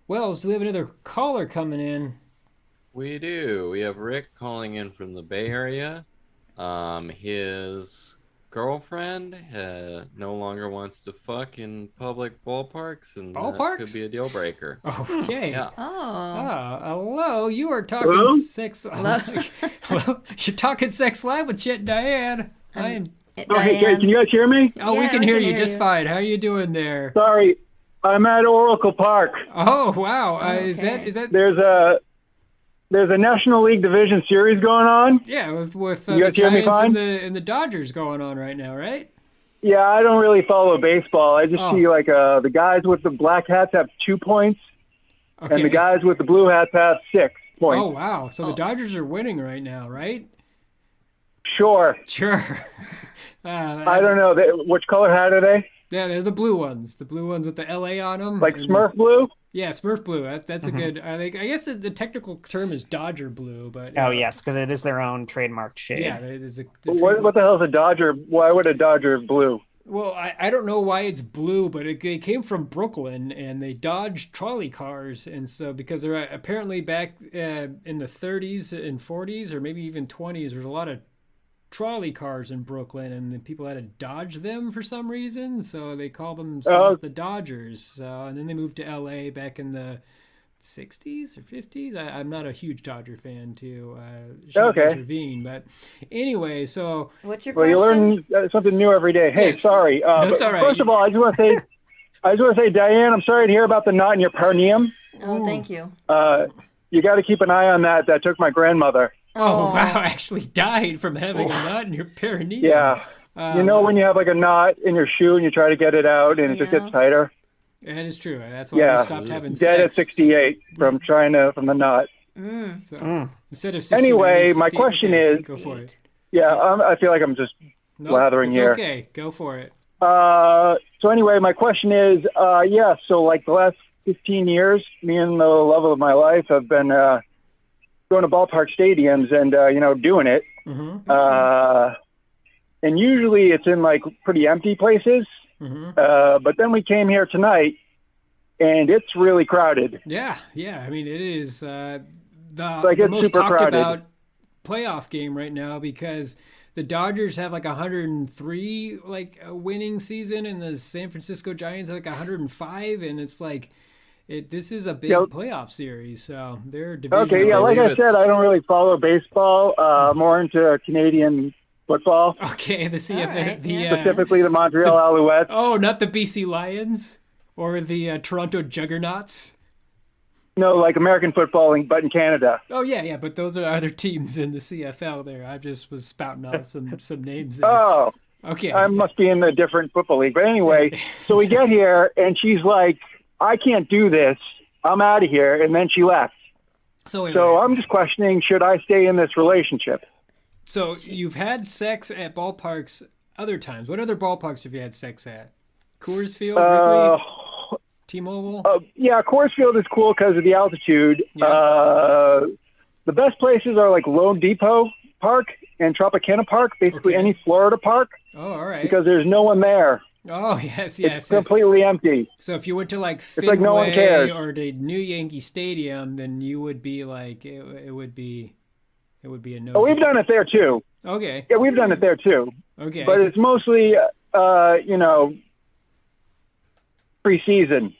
Wells, do we have another caller coming in? We do. We have Rick calling in from the Bay Area. His girlfriend no longer wants to fuck in public ballparks, and that could be a deal breaker. Okay. Yeah. Oh. Hello. You are talking sex. Hello. You're talking sex live with Chet and Diane. I am. Oh, hey, Chet, can you guys hear me? Oh, we can hear you just fine. How are you doing there? Sorry, I'm at Oracle Park. Oh, wow. Okay. Is that? There's a National League Division Series going on. Yeah, with you the guys hear me Giants fine? and the Dodgers going on right now, right? Yeah, I don't really follow baseball. I just see like the guys with the black hats have 2 points, and the guys with the blue hats have 6 points. Oh, wow. So the Dodgers are winning right now, right? Sure. I don't know. Which color hat are they? Yeah, they're the blue ones. The blue ones with the LA on them. Like Smurf blue? Yeah, Smurf blue. That's a good. I guess the technical term is Dodger blue, but Oh yes, because it is their own trademarked shade. yeah, it is What the hell is a Dodger? Why would a Dodger have blue? Well, I don't know why it's blue, but they came from Brooklyn and they dodged trolley cars. And so, because they're apparently back in the 30s and 40s or maybe even 20s, there's a lot of trolley cars in Brooklyn and then people had to dodge them for some reason. So they called themselves the Dodgers. So, and then they moved to LA back in the 60s or 50s. I'm not a huge Dodger fan too. Okay. Ravine, but anyway, so What's your Well, question? you learn something new every day. Hey, Yes. sorry. No, it's but all right. First of all, I just want to say, Diane, I'm sorry to hear about the knot in your perineum. Oh, thank you. You got to keep an eye on that. That took my grandmother. oh wow, actually died from having a knot in your perineum. Yeah. You know when you have like a knot in your shoe and you try to get it out and it just gets tighter? That is true. That's why we stopped having Dead sex. at 68 from the knot. So, instead of 69, Anyway, my 68, question okay, is- go for it. Yeah, I feel like I'm just blathering it's here. Okay, go for it. So anyway, my question is, so like the last 15 years, me and the love of my life have been going to ballpark stadiums and, doing it. And usually it's in like pretty empty places. But then we came here tonight and it's really crowded. Yeah. I mean, it is the it's most super talked crowded. about playoff game right now because the Dodgers have like 103 like a winning season, and the San Francisco Giants have like 105, and it's like this is a big playoff series, so they're division. Okay, yeah, like I said, I don't really follow baseball. More into Canadian football, Okay, the CFA, right, specifically the Montreal Alouettes. Oh, not the BC Lions or the Toronto Juggernauts. No, like American football, but in Canada. Oh yeah, but those are other teams in the CFL. There, I just was spouting out some names there. Oh, Okay, I must be in a different football league. But anyway, so we get here and she's like, "I can't do this. I'm out of here." And then she left. So I'm just questioning, should I stay in this relationship? So you've had sex at ballparks other times. What other ballparks have you had sex at? Coors Field, Wrigley, T-Mobile? Yeah, Coors Field is cool because of the altitude. Yeah. The best places are like Lone Depot Park and Tropicana Park, basically any Florida park, Oh, all right. because there's no one there. Oh, yes. It's completely empty. So if you went to like like no one Fenway cares. or the new Yankee Stadium, then you would be like, it would be a no. Oh, we've done it there too. Okay. Yeah, we've done it there too. Okay. But it's mostly, pre-season.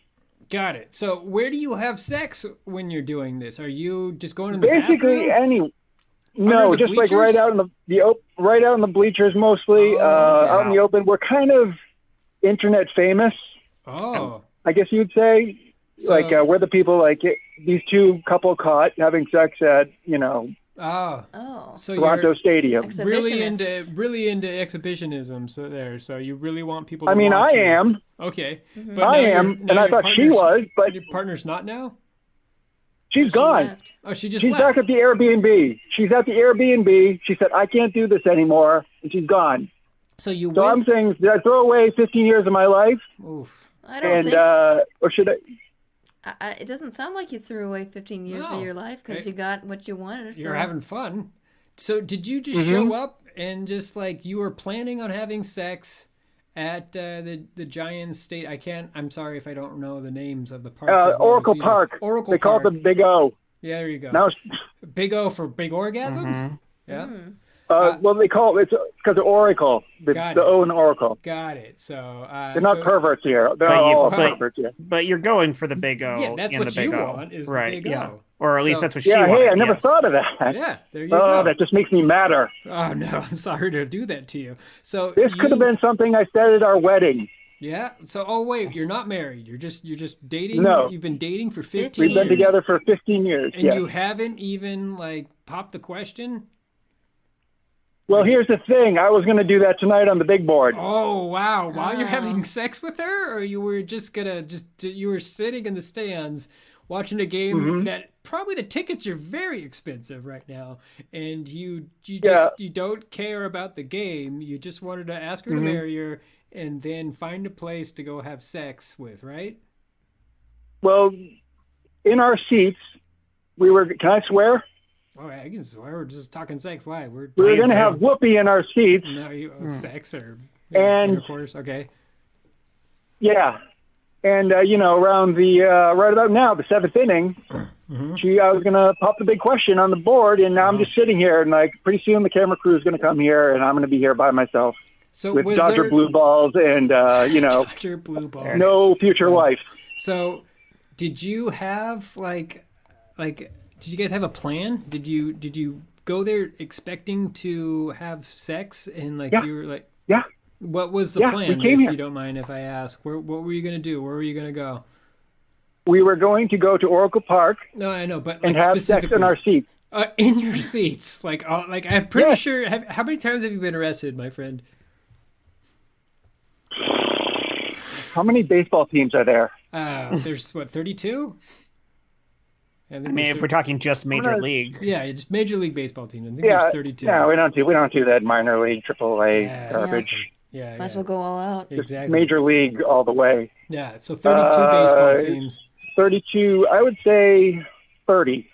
Got it. So where do you have sex when you're doing this? Are you just going in the Basically, bathroom? no, the just like bleachers? right out in right out in the bleachers, mostly out in the open. We're kind of internet famous, Oh. I guess you'd say. Like we're the people like these two couple caught having sex at Oh. So Toronto Stadium. really Exhibitionists. into exhibitionism. So you really want people to I mean, watch I you. am. Okay. Mm-hmm. But I now am, your- and now I your thought she partner's- was, but your partner's not now? she's She gone. left. Oh, she just She's left. back at the Airbnb. She's at the Airbnb. She said, "I can't do this anymore," and she's gone. So you So I'm went. saying, did I throw away 15 years of my life? Oof. I don't And think so. or should I? It doesn't sound like you threw away 15 years No. of your life because Hey, you got what you wanted. You're or- having fun. So did you just show up and just like you were planning on having sex at the Giants state? I'm sorry if I don't know the names of the parks. as well as Oracle you do. Park. Oracle They call Park. it the Big O. Yeah, there you go. Now, Big O for big orgasms. Yeah. well, they call it because of Oracle. Got The it. O in Oracle. Got it. So They're not perverts here. They're But all you- perverts here. But you're going for the big O. Yeah, that's in what the big you O. want is the right? big yeah, O. or at least So- that's what she Yeah, wanted. hey, I never yes. thought of that. Yeah, there you Oh, go. that just makes me madder. Oh no, I'm sorry to do that to you. So This could have been something I said at our wedding. Yeah. So wait, you're not married. You're just dating. No. You've been dating for 15 We've We've been years. together for 15 years. And yeah. you haven't even like popped the question? Well, here's the thing. I was going to do that tonight on the big board. Oh wow! While you're Oh. having sex with her, or you were just gonna you were sitting in the stands watching a game that probably the tickets are very expensive right now, and you don't care about the game. You just wanted to ask her to marry her, and then find a place to go have sex with, right? Well, in our seats, we were. Can I swear? Oh, I can swear. We're just talking sex live. We were Please going to do. have Whoopi in our seats. No, sex or And intercourse. Okay. yeah, and around the right about now, the seventh inning, I was gonna pop the big question on the board, and now I'm just sitting here, and like pretty soon the camera crew is gonna come here, and I'm gonna be here by myself So with was Dodger there blue balls and Dodger blue balls? no future wife. So, did you have like, did you guys have a plan? Did you go there expecting to have sex and like you were like, Yeah. What was the plan? We came if here. you don't mind if I ask, what were you gonna do? Where were you gonna go? We were going to go to Oracle Park No, I know, but and like have sex specifically in our seats. in your seats. Like I'm pretty sure. How many times have you been arrested, my friend? How many baseball teams are there? There's what 32. I mean, if we're talking just major league. Yeah, just Major League Baseball team. I think there's 32. Yeah, we don't do that minor league, AAA garbage. Yeah, Might as well go all out. exactly. Major league all the way. Yeah, so 32 baseball teams. 32, I would say 30.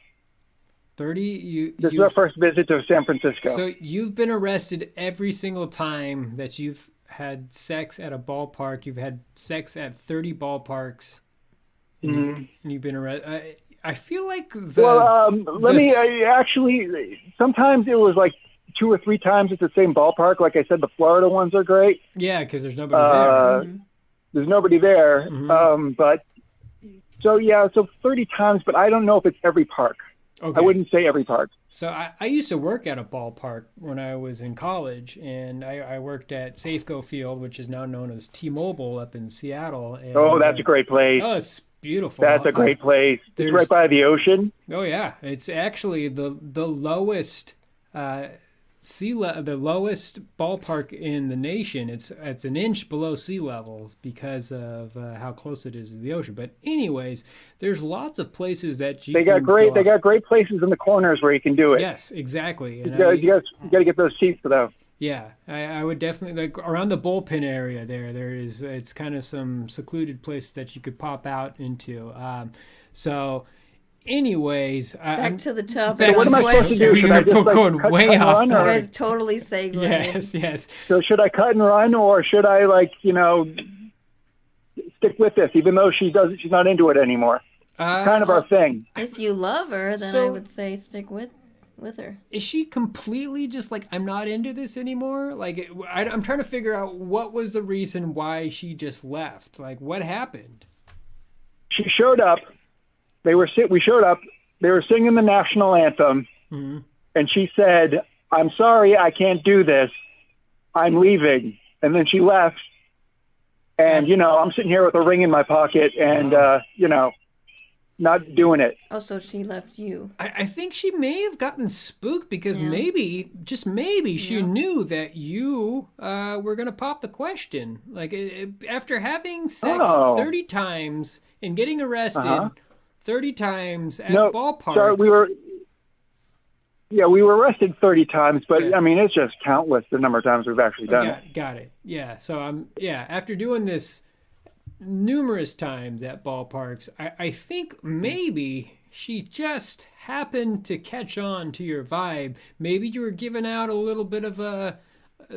30. This is our first visit to San Francisco. So you've been arrested every single time that you've had sex at a ballpark. You've had sex at 30 ballparks, and you've been arrested. I feel like actually, sometimes it was like 2 or 3 times at the same ballpark. Like I said, the Florida ones are great. Yeah, because there's nobody there. There's nobody there. So 30 times, but I don't know if it's every park. Okay. I wouldn't say every park. So I used to work at a ballpark when I was in college, and I worked at Safeco Field, which is now known as T-Mobile up in Seattle. And, That's a great place. Oh, it's beautiful. That's a great place. It's right by the ocean. Oh yeah, it's actually the lowest the lowest ballpark in the nation. It's an inch below sea level because of how close it is to the ocean. But anyways, there's lots of places that you They got great places in the corners where you can do it. Yes, exactly. And you got to get those seats though. Yeah, I would definitely like around the bullpen area it's kind of some secluded place that you could pop out into. So anyways, Back to the topic. back what to am I the supposed to do? question. Should I just, We're like, going cut way and off. run, You or- guys totally segued. Yes. So should I cut and run, or should I stick with this, even though she's not into it anymore? Kind of our thing. If you love her, then So- I would say stick with her. Is she completely just like, I'm not into this anymore? Like, I'm trying to figure out what was the reason why she just left. Like, what happened? She showed up. We showed up. They were singing the national anthem, and she said, "I'm sorry, I can't do this. I'm leaving." And then she left. And I'm sitting here with a ring in my pocket, and not doing it. Oh, so she left you. I think she may have gotten spooked because maybe, just maybe, she knew that you were going to pop the question. Like, after having sex 30 times and getting arrested 30 times at ballparks. Sorry, we were arrested 30 times, but I mean, it's just countless the number of times we've actually done it. Got it. Yeah. So after doing this numerous times at ballparks, I think maybe she just happened to catch on to your vibe. Maybe you were giving out a little bit of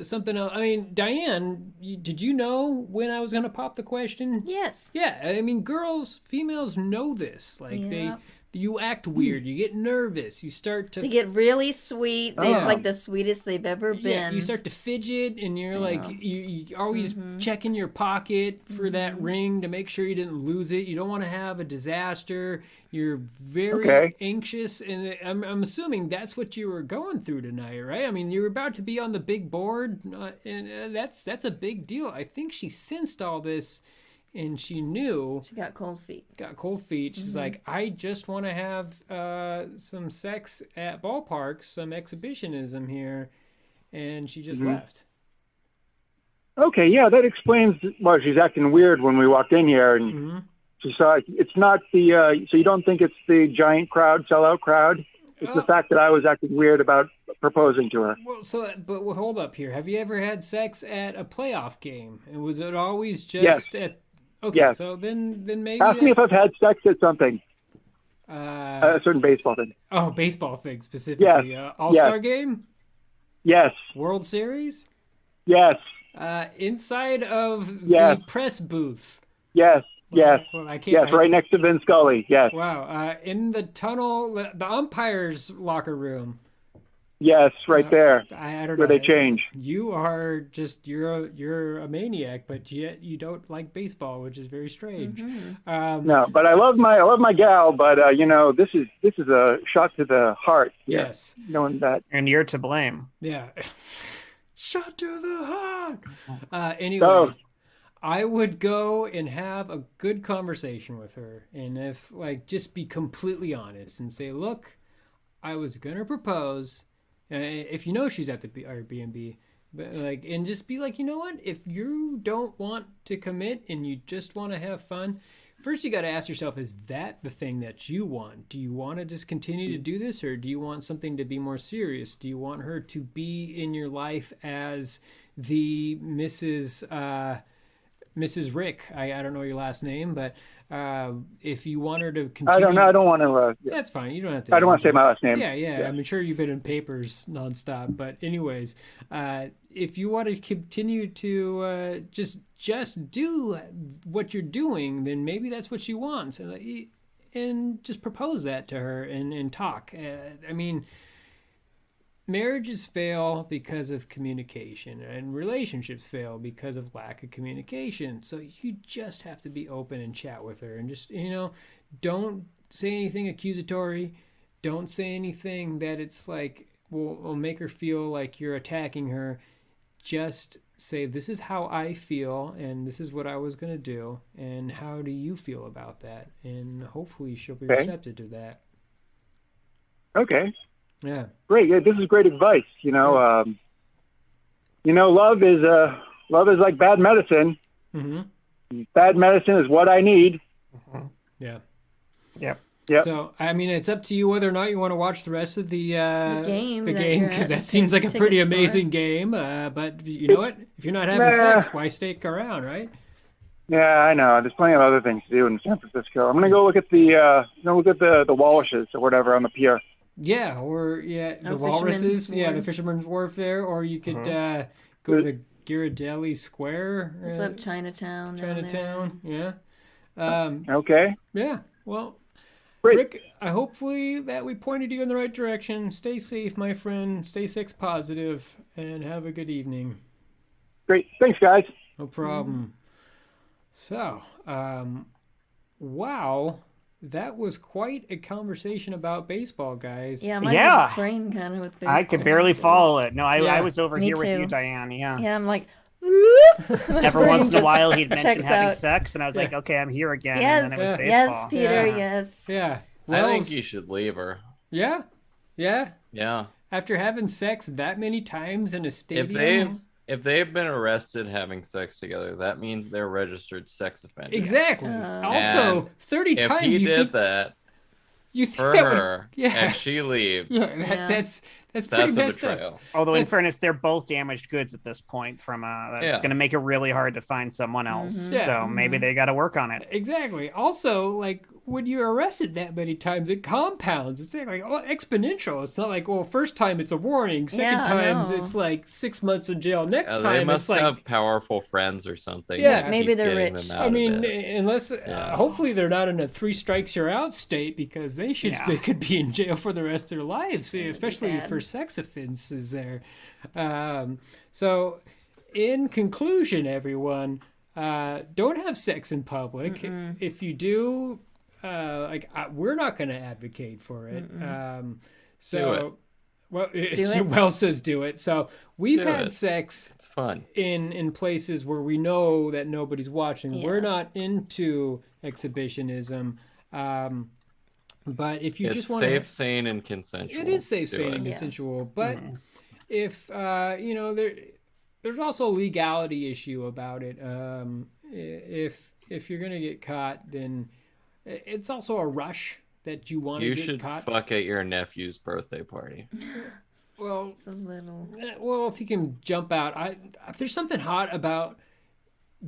something else. I mean, Diane, did you know when I was going to pop the question? Yes. Yeah, I mean, females know this. Like, you act weird, you get nervous, you start to... They get really sweet. It's like the sweetest they've ever been. Yeah, you start to fidget, and you're like, you always checking your pocket for that ring to make sure you didn't lose it. You don't want to have a disaster. You're very anxious, and I'm assuming that's what you were going through tonight, right? I mean, you're about to be on the big board, and that's a big deal. I think she sensed all this, and she knew. She got cold feet. She's like, I just want to have some sex at ballparks, some exhibitionism here, and she just left. Okay, yeah, that explains why she's acting weird when we walked in here, and she saw it's not the. So you don't think it's the giant crowd, sellout crowd? It's the fact that I was acting weird about proposing to her. Well, but hold up here. Have you ever had sex at a playoff game? And was it always just at? Okay, yes. So then maybe... Ask me if I've had sex at something. A certain baseball thing. Oh, baseball thing specifically. Yes. All-Star game? Yes. World Series? Yes. Inside of Yes. the press booth. Yes. Yes. Well, I can't. Yes. Right next to Vin Scully. Yes. Wow. In the tunnel, the umpire's locker room. Yes. Right there. I don't where know. they change. You are just you're a maniac, but yet you don't like baseball, which is very strange. No, but I love my gal. But this is a shot to the heart. Yeah, Yes. knowing that. And you're to blame. Yeah. Shot to the heart. Anyways, I would go and have a good conversation with her, and if just be completely honest and say, look, I was gonna propose. If she's at the Airbnb, but and just be like, you know what? If you don't want to commit and you just want to have fun, first you got to ask yourself: is that the thing that you want? Do you want to just continue to do this, or do you want something to be more serious? Do you want her to be in your life as the Mrs. Rick? I don't know your last name, but if you want her to continue, I don't know. I don't want to. That's fine. You don't have to. I don't want to say my last name. Yeah. I'm sure you've been in papers nonstop. But anyways, if you want to continue to just do what you're doing, then maybe that's what she wants, and just propose that to her and talk. Marriages fail because of communication, and relationships fail because of lack of communication. So you just have to be open and chat with her, and just don't say anything accusatory. Don't say anything that it's will make her feel like you're attacking her. Just say, this is how I feel, and this is what I was going to do, and how do you feel about that? And hopefully she'll be receptive to that. Okay. Yeah. Great. Yeah, this is great advice. Love is like bad medicine. Mm-hmm. Bad medicine is what I need. Mm-hmm. Yeah. Yep. Yep. So, it's up to you whether or not you want to watch the rest of the game, because that seems like a pretty amazing game. But you know what? If you're not having sex, why stick around, right? Yeah, I know. There's plenty of other things to do in San Francisco. I'm gonna go look at the walruses or whatever on the pier. Yeah, or the walruses. Yeah, the Fisherman's Wharf there, or you could go to the Ghirardelli Square. It's up Chinatown. Chinatown. Yeah. Okay. Yeah. Well. Great. Rick, hopefully that we pointed you in the right direction. Stay safe, my friend. Stay sex positive, and have a good evening. Great. Thanks, guys. No problem. So, wow, that was quite a conversation about baseball, guys. Yeah, my brain kind of with baseball. I could barely follow it. No, I was over here with you, Diane. Yeah. Yeah, I'm like. Every once in a while, he'd mention having sex, and I was like, "Okay, I'm here again." Yes, and then it was baseball. yes, Peter, yes. Yeah. Well, I think you should leave her. Yeah. Yeah. After having sex that many times in a stadium. If they've been arrested having sex together, that means they're registered sex offenders. Exactly. Also, 30 if times he you did think that you think for that her, would, and she leaves. That's pretty a messed betrayal. up. Although, in fairness, they're both damaged goods at this point. That's going to make it really hard to find someone else. Mm-hmm. Yeah. So maybe they got to work on it. Exactly. Also, when you're arrested that many times, it compounds. It's exponential. It's not first time it's a warning. Second time it's 6 months in jail. Next time they must it's have powerful friends or something. Yeah, maybe they're rich. Unless hopefully they're not in a 3 strikes you're out state, because they could be in jail for the rest of their lives, especially for sex offenses there. So, in conclusion, everyone, don't have sex in public. Mm-mm. If you do, we're not going to advocate for it. Do it. Well says do it. So we've had sex. It's fun in places where we know that nobody's watching. Yeah. We're not into exhibitionism. But if you just want to... It's safe, sane, and consensual. It is safe, sane, and consensual. But if, there's also a legality issue about it. If you're going to get caught, then it's also a rush that you want to get caught. You should fuck at your nephew's birthday party. Well, it's a little... Well, if you can jump out. There's something hot about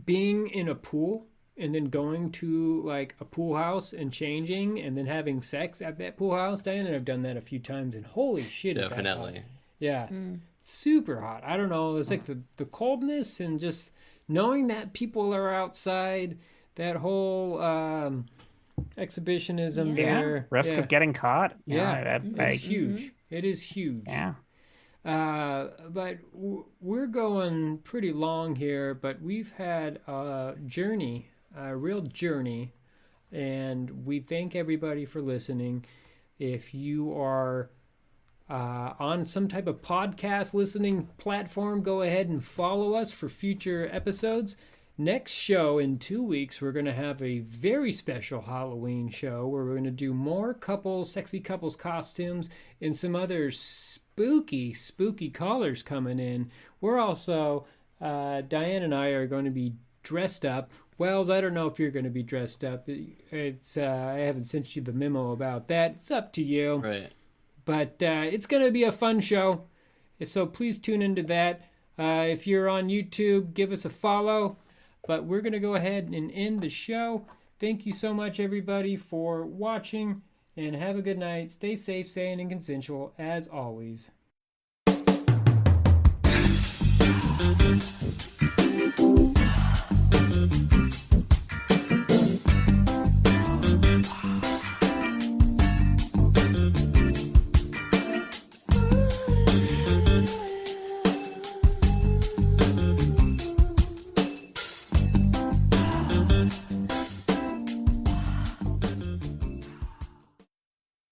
being in a pool and then going to a pool house and changing and then having sex at that pool house. Diane and I've done that a few times, and holy shit, definitely. Is that hot. Yeah. super hot. I don't know. It's like the coldness and just knowing that people are outside. That whole exhibitionism there. Risk of getting caught. It's huge. It is huge. Yeah. But we're going pretty long here, but we've had a journey, a real journey, and we thank everybody for listening. If you are on some type of podcast listening platform, go ahead and follow us for future episodes. Next show in 2 weeks, we're going to have a very special Halloween show where we're going to do more sexy couples costumes and some other spooky callers coming in. We're also, Diane and I are going to be dressed up. Wells, I don't know if you're going to be dressed up. It's I haven't sent you the memo about that. It's up to you. Right. But it's going to be a fun show. So please tune into that. If you're on YouTube, give us a follow. But we're going to go ahead and end the show. Thank you so much, everybody, for watching. And have a good night. Stay safe, sane, and consensual, as always.